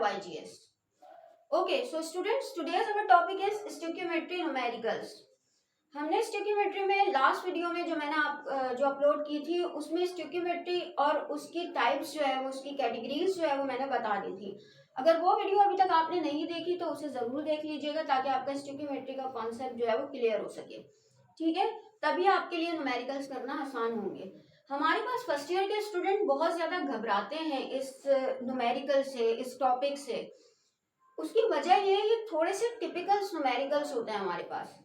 YGS. Okay, so students, today's our topic is stoichiometry numericals. हमने stoichiometry में last video में जो मैंने जो अपलोड की थी उसमें स्टोइकियोमेट्री और उसकी टाइप्स जो है वो उसकी कैटेगरीज जो है वो मैंने बता दी थी. अगर वो वीडियो अभी तक आपने नहीं देखी तो उसे जरूर देख लीजिएगा ताकि आपका स्टोइकियोमेट्री का कॉन्सेप्ट जो है वो क्लियर हो सके. ठीक है, तभी आपके लिए न्यूमेरिकल्स करना आसान होंगे. हमारे पास फर्स्ट ईयर के स्टूडेंट बहुत ज्यादा घबराते हैं इस न्यूमेरिकल से, इस टॉपिक से. उसकी वजह ये है ये थोड़े से टिपिकल न्यूमेरिकल्स होते हैं हमारे पास.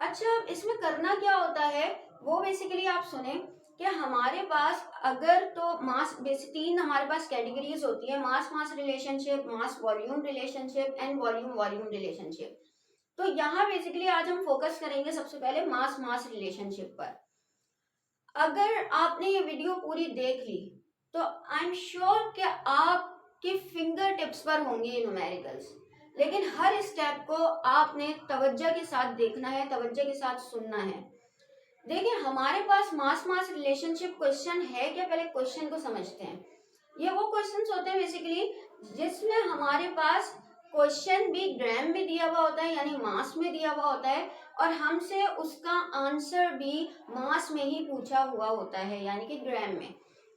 अच्छा, इसमें करना क्या होता है वो बेसिकली आप सुने कि हमारे पास अगर तो मास बेसिक 3 हमारे पास कैटेगरीज होती है, mass mass relationship, mass volume relationship and volume volume relationship. तो यहाँ बेसिकली आज हम फोकस करेंगे सबसे पहले मास मास रिलेशनशिप पर. अगर आपने ये वीडियो पूरी देख ली तो आई एम श्योर कि आपके फिंगर टिप्स पर होंगे ये न्यूमेरिकल्स. लेकिन हर स्टेप को आपने तवज्जो के साथ देखना है, तवज्जो के साथ सुनना है. देखिए, हमारे पास मास मास रिलेशनशिप क्वेश्चन है क्या, पहले क्वेश्चन को समझते हैं. ये वो क्वेश्चंस होते हैं बेसिकली जिसमें हमारे पास क्वेश्चन भी ग्राम में दिया हुआ होता है यानी मास में दिया हुआ होता है और हमसे उसका आंसर भी मास में ही पूछा हुआ होता है यानी कि ग्राम में.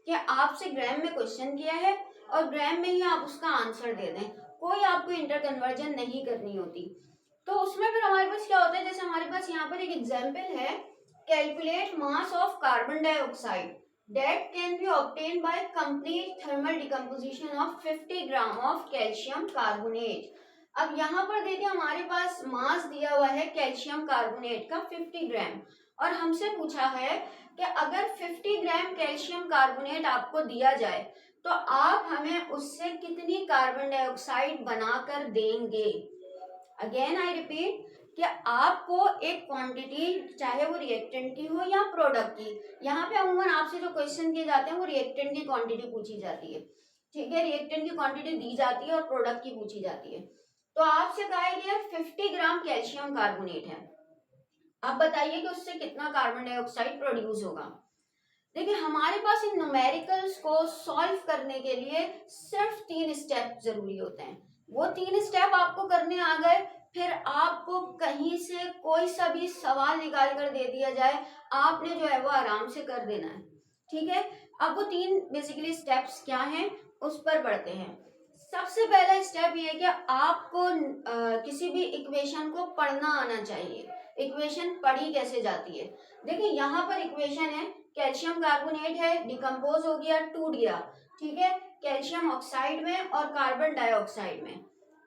कि आपसे ग्राम में क्वेश्चन किया है और ग्राम में ही आप उसका आंसर दे दें, कोई आपको इंटर कन्वर्जन नहीं करनी होती. तो उसमें फिर हमारे पास क्या होता है, जैसे हमारे पास यहाँ पर एक एग्जाम्पल है, calculate mass of carbon dioxide that can be obtained by complete thermal decomposition of 50 gram of calcium carbonate. अब यहाँ पर देखिए हमारे पास मास दिया हुआ है कैल्शियम कार्बोनेट का 50 ग्राम और हमसे पूछा है कि अगर 50 ग्राम कैल्शियम कार्बोनेट आपको दिया जाए तो आप हमें उससे कितनी कार्बन डाइऑक्साइड बनाकर देंगे. अगेन आई रिपीट कि आपको एक क्वांटिटी चाहे वो रिएक्टेंट की हो या प्रोडक्ट की, यहाँ पे अमूमन आपसे जो क्वेश्चन किए जाते हैं वो रिएक्टेंट की क्वांटिटी पूछी जाती है. ठीक है, रिएक्टेंट की क्वांटिटी दी जाती है और प्रोडक्ट की पूछी जाती है. तो आपसे कहा गया 50 ग्राम कैल्शियम कार्बोनेट है, आप बताइए कि उससे कितना कार्बन डाइऑक्साइड प्रोड्यूस होगा. देखिए, हमारे पास इन न्यूमेरिकल्स को सॉल्व करने के लिए सिर्फ 3 स्टेप जरूरी होते हैं. वो 3 स्टेप आपको करने आ गए, फिर आपको कहीं से कोई सा भी सवाल निकाल कर दे दिया जाए, आपने जो है वो आराम से कर देना है. ठीक है, अब वो 3 बेसिकली स्टेप्स क्या हैं उस पर बढ़ते हैं. सबसे पहला स्टेप ये है कि आपको किसी भी इक्वेशन को पढ़ना आना चाहिए. इक्वेशन पढ़ी कैसे जाती है, देखिए यहाँ पर इक्वेशन है, कैल्शियम कार्बोनेट है, डिकम्पोज हो गया, टूट गया. ठीक है, कैल्शियम ऑक्साइड में और कार्बन डाइऑक्साइड में.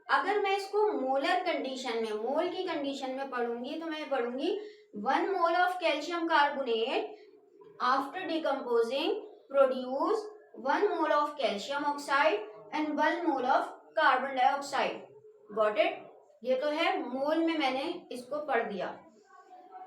अगर मैं इसको मोलर कंडीशन में, मोल की कंडीशन में पढ़ूंगी तो मैं पढ़ूंगी 1 mole of calcium carbonate after decomposing produce 1 mole of calcium oxide and 1 mole of carbon dioxide. Got it, ये तो है मोल में मैंने इसको पढ़ दिया.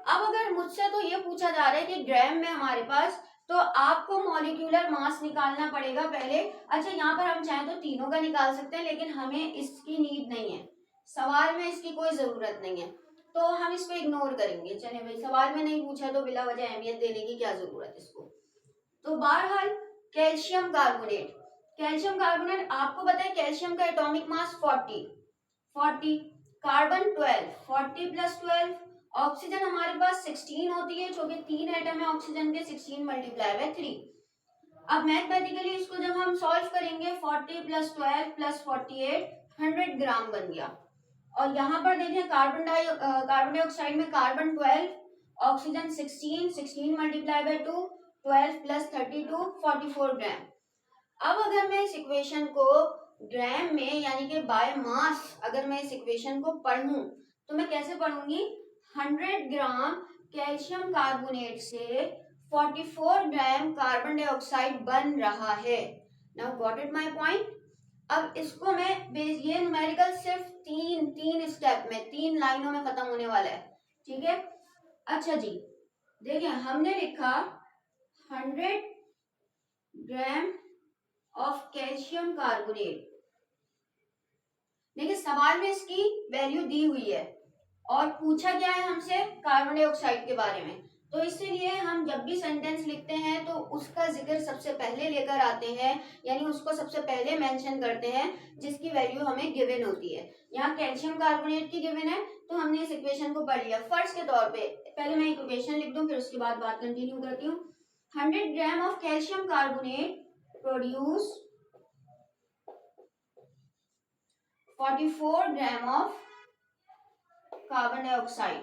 अब अगर मुझसे तो ये पूछा जा रहा है कि ग्राम में हमारे पास, तो आपको मॉलिक्यूलर मास निकालना पड़ेगा पहले. अच्छा, यहाँ पर हम चाहें तो तीनों का निकाल सकते हैं लेकिन हमें इसकी नीड नहीं है, सवाल में इसकी कोई जरूरत नहीं है तो हम इसको इग्नोर करेंगे. चले भाई, सवाल में नहीं पूछा तो बिला वजह अहमियत देने की क्या जरूरत इसको. तो बहरहाल कैल्शियम कार्बोनेट, कैल्शियम कार्बोनेट आपको पता है कैल्शियम का एटॉमिक मास 40, कार्बन 12, 40 + 12, ऑक्सीजन हमारे पास 16 होती है, जो कि 3 एटम है ऑक्सीजन के, 16 × 3. अब मैथमेटिकली इसको जब हम सॉल्व करेंगे 40 + 12 + 48 100 ग्राम बन गया. और यहाँ पर देखें कार्बन डाइऑक्साइड में कार्बन 12, ऑक्सीजन 16, 16 × 2, 12 + 32 44 ग्राम. अब अगर मैं इस इक्वेशन को ग्राम में यानी कि बाय मास अगर मैं इस इक्वेशन को पढ़ूं तो मैं कैसे पढ़ूंगी, 100 ग्राम कैल्शियम कार्बोनेट से 44 ग्राम कार्बन डाइऑक्साइड बन रहा है. Now got it my point. अब इसको मैं ये न्यूमेरिकल सिर्फ तीन स्टेप में 3 लाइनों में खत्म होने वाला है. ठीक है, अच्छा जी, देखिए हमने लिखा 100 ग्राम ऑफ कैल्शियम कार्बोनेट. देखिए सवाल में इसकी वैल्यू दी हुई है और पूछा गया है हमसे कार्बन डाइऑक्साइड के बारे में. तो इसीलिए हम जब भी सेंटेंस लिखते हैं तो उसका जिक्र सबसे पहले लेकर आते हैं, यानी उसको सबसे पहले मेंशन करते हैं जिसकी वैल्यू हमें गिवन होती है। यहाँ कैल्शियम कार्बोनेट की गिवन है तो हमने इस इक्वेशन को पढ़ लिया फर्स्ट के तौर पे। पहले मैं इक्वेशन लिख दूं फिर उसके बाद बात कंटिन्यू करती हूँ। 100 gram of calcium carbonate produce 44 gram of carbon dioxide.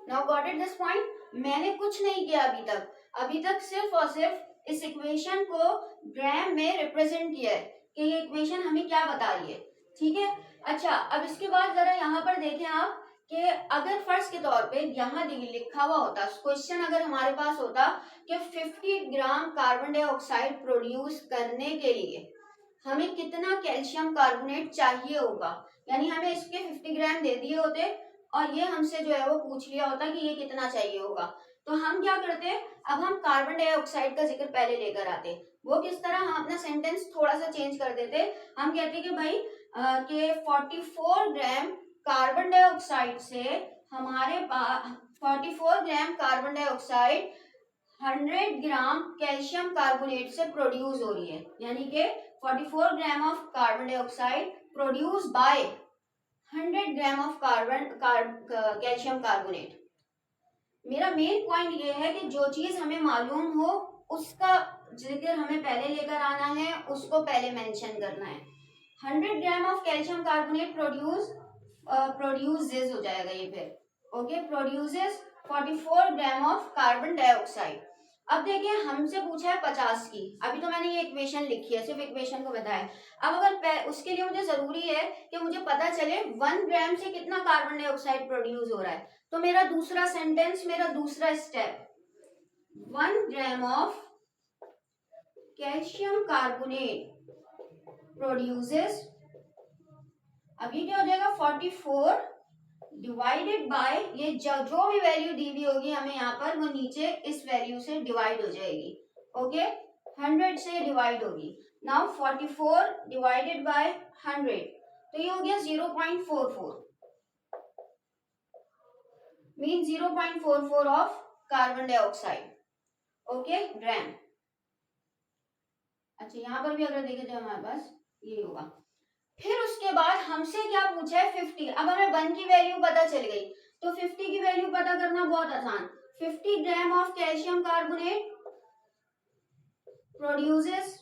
Now got it this point. मैंने कुछ नहीं किया अभी तक सिर्फ और सिर्फ इस इक्वेशन को ग्राम में रिप्रेजेंट किया है कि ये इक्वेशन हमें क्या बता रही है। ठीक है, अच्छा अब इसके बाद जरा यहाँ पर देखें आप कि अगर फर्स्ट के तौर पे यहाँ लिखा हुआ होता क्वेश्चन, अगर हमारे पास होता कि 50 ग्राम कार्बन डाइऑक्साइड प्रोड्यूस करने के लिए हमें कितना कैल्शियम कार्बोनेट चाहिए होगा, यानी हमें इसके 50 ग्राम दे दिए होते और ये हमसे जो है वो पूछ लिया होता कि ये कितना चाहिए होगा, तो हम क्या करते, अब हम कार्बन डाइऑक्साइड का जिक्र पहले लेकर आते। वो किस तरह, हम अपना सेंटेंस थोड़ा सा चेंज कर देते। हम कहते कि भाई के 44 ग्राम कार्बन डाइऑक्साइड से हमारे पास 44 ग्राम कार्बन डाइऑक्साइड 100 ग्राम कैल्शियम कार्बोनेट से प्रोड्यूस हो रही है, यानी कि 44 gram of carbon dioxide produce by 100 gram of calcium carbonate. मेरा मेन पॉइंट ये है कि जो चीज हमें मालूम हो उसका जिक्र हमें पहले लेकर आना है, उसको पहले मेंशन करना है। 100 gram of calcium carbonate produces हो जाएगा ये फिर, okay, produces 44 gram of carbon dioxide. अब देखिए हमसे पूछा है 50 की, अभी तो मैंने ये इक्वेशन लिखी है, सिर्फ इक्वेशन को बताया। अब अगर उसके लिए मुझे जरूरी है कि मुझे पता चले 1 ग्राम से कितना कार्बन डाइऑक्साइड प्रोड्यूस हो रहा है, तो मेरा दूसरा सेंटेंस, मेरा दूसरा step, 1 gram of calcium carbonate produces, अब ये क्या हो जाएगा 44 डिवाइडेड बाय ये जो भी वैल्यू दी हुई होगी हमें यहाँ पर, वो नीचे इस वैल्यू से डिवाइड हो जाएगी, ओके, 100 से डिवाइड होगी। नाउ 44 डिवाइडेड बाय 100, तो ये हो गया 0.44, mean 0.44 of carbon dioxide, okay, gram. अच्छा यहाँ पर भी अगर देखे तो हमारे पास ये होगा। फिर उसके बाद हमसे क्या पूछा है 50। अब हमें 1 की वैल्यू पता चल गई, तो 50 की वैल्यू पता करना बहुत आसान। 50 gram of calcium carbonate produces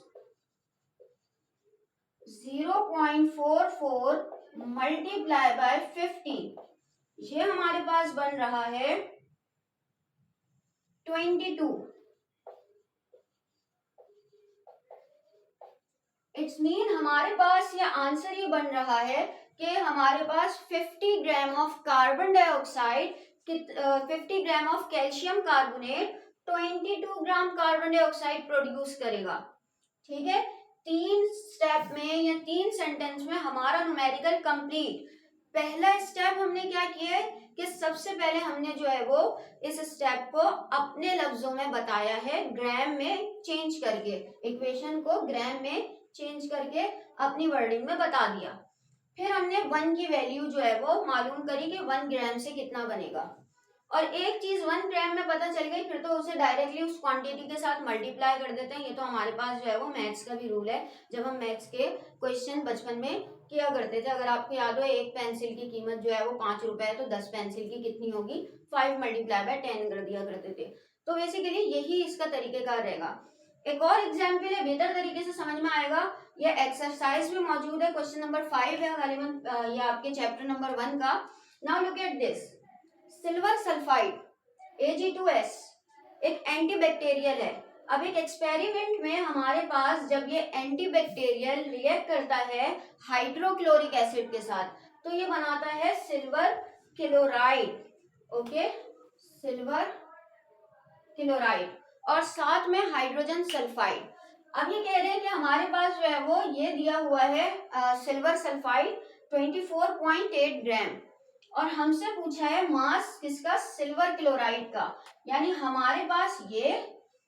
0.44 multiply by 50, ये हमारे पास बन रहा है 22। इट्स मीन हमारे पास ये आंसर ये बन रहा है कि हमारे पास 50 gram of carbon dioxide 50 gram of calcium carbonate 22 gram carbon dioxide produce करेगा। ठीक है, 3 स्टेप में या 3 सेंटेंस में हमारा न्यूमेरिकल कंप्लीट। पहला स्टेप हमने क्या किया है कि सबसे पहले हमने जो है वो इस स्टेप को अपने लफ्जों में बताया है, ग्राम में चेंज करके, इक्वेशन को ग्राम में चेंज करके अपनी वर्डिंग में बता दिया। फिर हमने 1 की वैल्यू जो है वो मालूम करी कि 1 ग्राम से कितना बनेगा, और एक चीज 1 ग्राम में पता चल गई फिर तो उसे डायरेक्टली उस क्वांटिटी के साथ मल्टीप्लाई कर देते हैं। ये तो हमारे पास जो है वो मैथ्स का भी रूल है, जब हम मैथ्स के क्वेश्चन बचपन में किया करते थे। अगर आपको याद हो, एक पेंसिल की कीमत जो है वो 5 रुपए है, तो 10 पेंसिल की कितनी होगी, 5 मल्टीप्लाई बाय 10 कर दिया करते थे। तो बेसिकली यही इसका तरीकेकार रहेगा। एक और एग्जाम्पल है, बेहतर तरीके से समझ में आएगा, ये एक्सरसाइज भी मौजूद है, क्वेश्चन नंबर 5 है गालिबन ये आपके चैप्टर नंबर 1 का। Now look at this, silver sulphide Ag2S एक एंटीबैक्टीरियल है। अब एक एक्सपेरिमेंट में हमारे पास जब ये एंटीबैक्टीरियल रिएक्ट करता है हाइड्रोक्लोरिक एसिड के साथ, तो ये बनाता है silver chloride, okay, silver chloride, और साथ में हाइड्रोजन सल्फाइड। अब ये कह रहे हैं कि हमारे पास जो है वो ये दिया हुआ है सिल्वर सल्फाइड 24.8 ग्राम, और हमसे पूछा है मास किसका, सिल्वर क्लोराइड का, यानी हमारे पास ये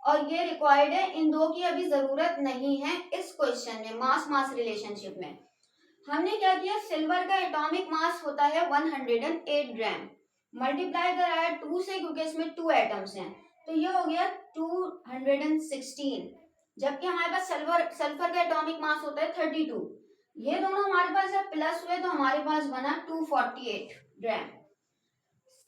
और ये रिक्वायर्ड है, इन दो की अभी जरूरत नहीं है इस क्वेश्चन में, मास मास रिलेशनशिप में। हमने क्या किया, सिल्वर का एटॉमिक मास होता है 108 ग्राम, मल्टीप्लाई कराया 2 से क्योंकि इसमें 2 एटम्स हैं, तो ये हो गया 216। जबकि हमारे पास सल्फर का एटॉमिक मास होता है 32। ये दोनों हमारे पास जब प्लस हुए तो हमारे पास बना 248 ग्राम।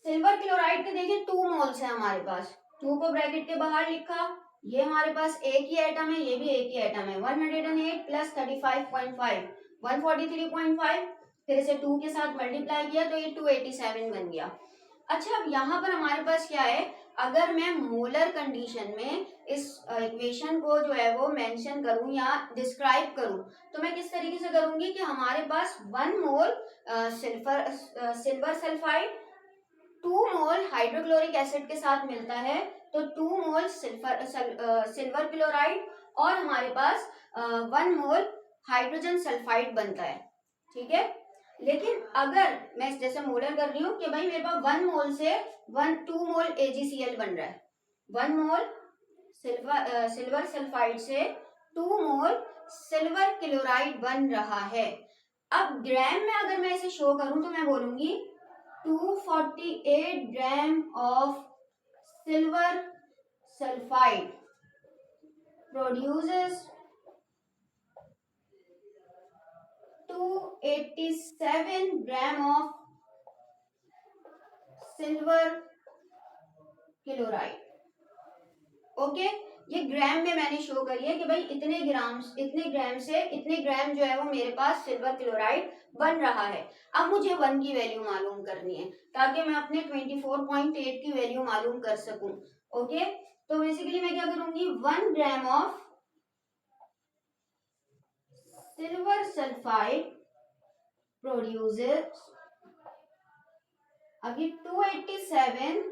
सिल्वर क्लोराइड के देखिए 2 मोल्स है हमारे पास, 2 को ब्रैकेट के बाहर लिखा, ये हमारे पास एक ही एटम है, ये भी एक ही एटम है। 108 प्लस 35.5 143.5, फिर इसे 2 के साथ मल्टीप्लाई किया तो ये 287 बन गया। अच्छा, अब यहाँ पर हमारे पास क्या है, अगर मैं मोलर कंडीशन में इस इक्वेशन को जो है वो मेंशन करूं या डिस्क्राइब करूं, तो मैं किस तरीके से करूंगी कि हमारे पास 1 मोल सिल्वर सल्फाइड 2 मोल हाइड्रोक्लोरिक एसिड के साथ मिलता है, तो 2 मोल सिल्वर क्लोराइड और हमारे पास 1 मोल हाइड्रोजन सल्फाइड बनता है। ठीक है, लेकिन अगर मैं जैसे मोलर कर रही हूँ कि भाई मेरे पास 1 मोल से 2 मोल AgCl बन रहा है, 1 मोल सिल्वर सल्फाइड से 2 मोल सिल्वर क्लोराइड बन रहा है। अब ग्राम में अगर मैं इसे शो करूं तो मैं बोलूंगी 248 gram of silver sulphide produces 287 gram of silver chloride. Okay, ये ग्राम में मैंने शो करी है कि भाई इतने ग्राम से इतने ग्राम जो है वो मेरे पास सिल्वर क्लोराइड बन रहा है। अब मुझे 1 की वैल्यू मालूम करनी है ताकि मैं अपने 24.8 की वैल्यू मालूम कर सकूं। ओके, तो बेसिकली मैं क्या करूंगी, 1 gram of silver sulphide produces, अभी 287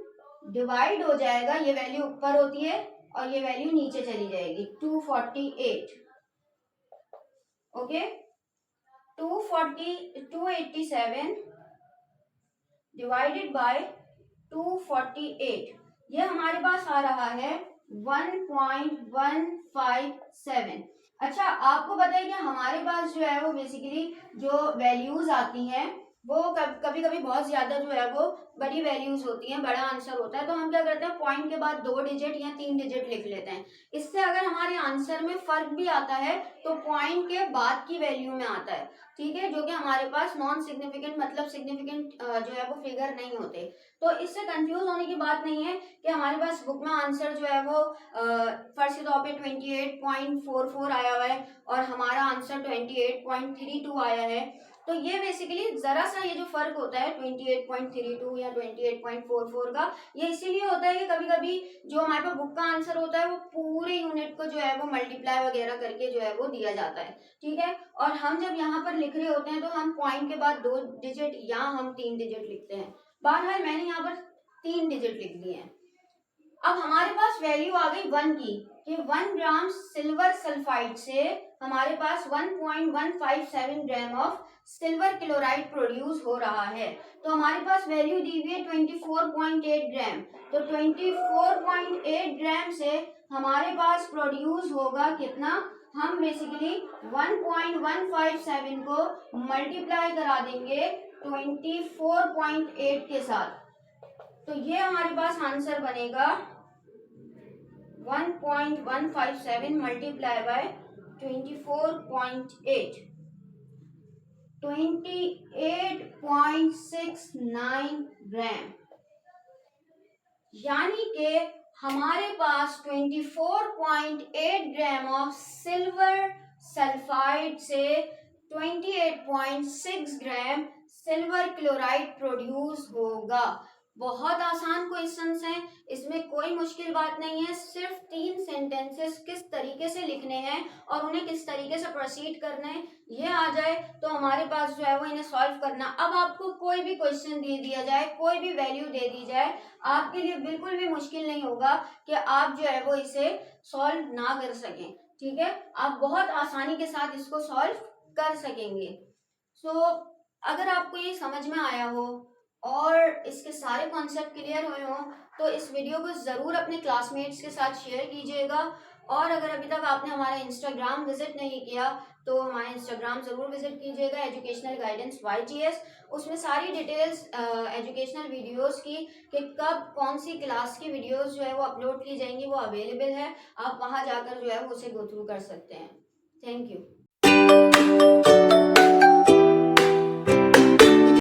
डिवाइड हो जाएगा, ये वैल्यू ऊपर होती है और ये वैल्यू नीचे चली जाएगी 248। ओके, 287 डिवाइडेड बाय 248, ये हमारे पास आ रहा है 1.157। अच्छा, आपको पता है कि हमारे पास जो है वो बेसिकली जो वैल्यूज आती हैं वो कभी कभी बहुत ज्यादा जो है वो बड़ी वैल्यूज होती हैं, बड़ा आंसर होता है, तो हम क्या करते हैं पॉइंट के बाद 2 डिजिट या 3 डिजिट लिख लेते हैं। इससे अगर हमारे आंसर में फर्क भी आता है तो पॉइंट के बाद की वैल्यू में आता है। ठीक है, जो कि हमारे पास नॉन सिग्निफिकेंट मतलब सिग्निफिकेंट जो है वो फिगर नहीं होते। तो इससे कंफ्यूज होने की बात नहीं है कि हमारे पास बुक में आंसर जो है वो फर्स्ट तौर पे 28.44 आया हुआ है और हमारा आंसर 28.32 आया है। तो ये बेसिकली जरा सा ये जो फर्क होता है 28.32 या 28.44 का, ये इसीलिए होता है कि कभी कभी जो हमारे पास बुक का आंसर होता है वो पूरे यूनिट को जो है वो मल्टीप्लाई वगैरह करके जो है वो दिया जाता है। ठीक है, और हम जब यहाँ पर लिख रहे होते हैं तो हम पॉइंट के बाद 2 डिजिट या हम 3 डिजिट लिखते हैं। बहरहाल मैंने यहाँ पर 3 डिजिट लिख दिए हैं। अब हमारे पास वैल्यू आ गई 1 की कि 1 ग्राम सिल्वर सल्फाइड से हमारे पास 1.157 gram of silver chloride produce हो रहा है। तो हमारे पास वैल्यू दी हुई है 24.8 ग्राम, तो 24.8 ग्राम से हमारे पास प्रोड्यूस होगा कितना, हम बेसिकली 1.157 को मल्टीप्लाई करा देंगे 24.8 के साथ, तो ये हमारे पास आंसर बनेगा 1.157 मल्टीप्लाई बाय 24.8, 28.69 ग्राम। यानी कि हमारे पास 24.8 ग्राम ऑफ सिल्वर सल्फाइड से 28.6 ग्राम सिल्वर क्लोराइड प्रोड्यूस होगा। बहुत आसान क्वेश्चंस हैं, इसमें कोई मुश्किल बात नहीं है, सिर्फ 3 सेंटेंसेस किस तरीके से लिखने हैं और उन्हें किस तरीके से प्रोसीड करना है, ये आ जाए तो हमारे पास जो है वो इन्हें सॉल्व करना। अब आपको कोई भी क्वेश्चन दे दिया जाए, कोई भी वैल्यू दे दी जाए, आपके लिए बिल्कुल भी मुश्किल नहीं होगा कि आप जो है वो इसे सॉल्व ना कर सकें। ठीक है, आप बहुत आसानी के साथ इसको सॉल्व कर सकेंगे। सो अगर आपको ये समझ में आया हो और इसके सारे कॉन्सेप्ट क्लियर हुए हों तो इस वीडियो को ज़रूर अपने क्लासमेट्स के साथ शेयर कीजिएगा। और अगर अभी तक आपने हमारा इंस्टाग्राम विजिट नहीं किया तो हमारे इंस्टाग्राम ज़रूर विजिट कीजिएगा, एजुकेशनल गाइडेंस YGS। उसमें सारी डिटेल्स एजुकेशनल वीडियोस की कि कब कौन सी क्लास की वीडियोस जो है वो अपलोड की जाएंगी वो अवेलेबल है। आप वहां जाकर जो है वो उसे गो थ्रू कर सकते हैं। Thank you.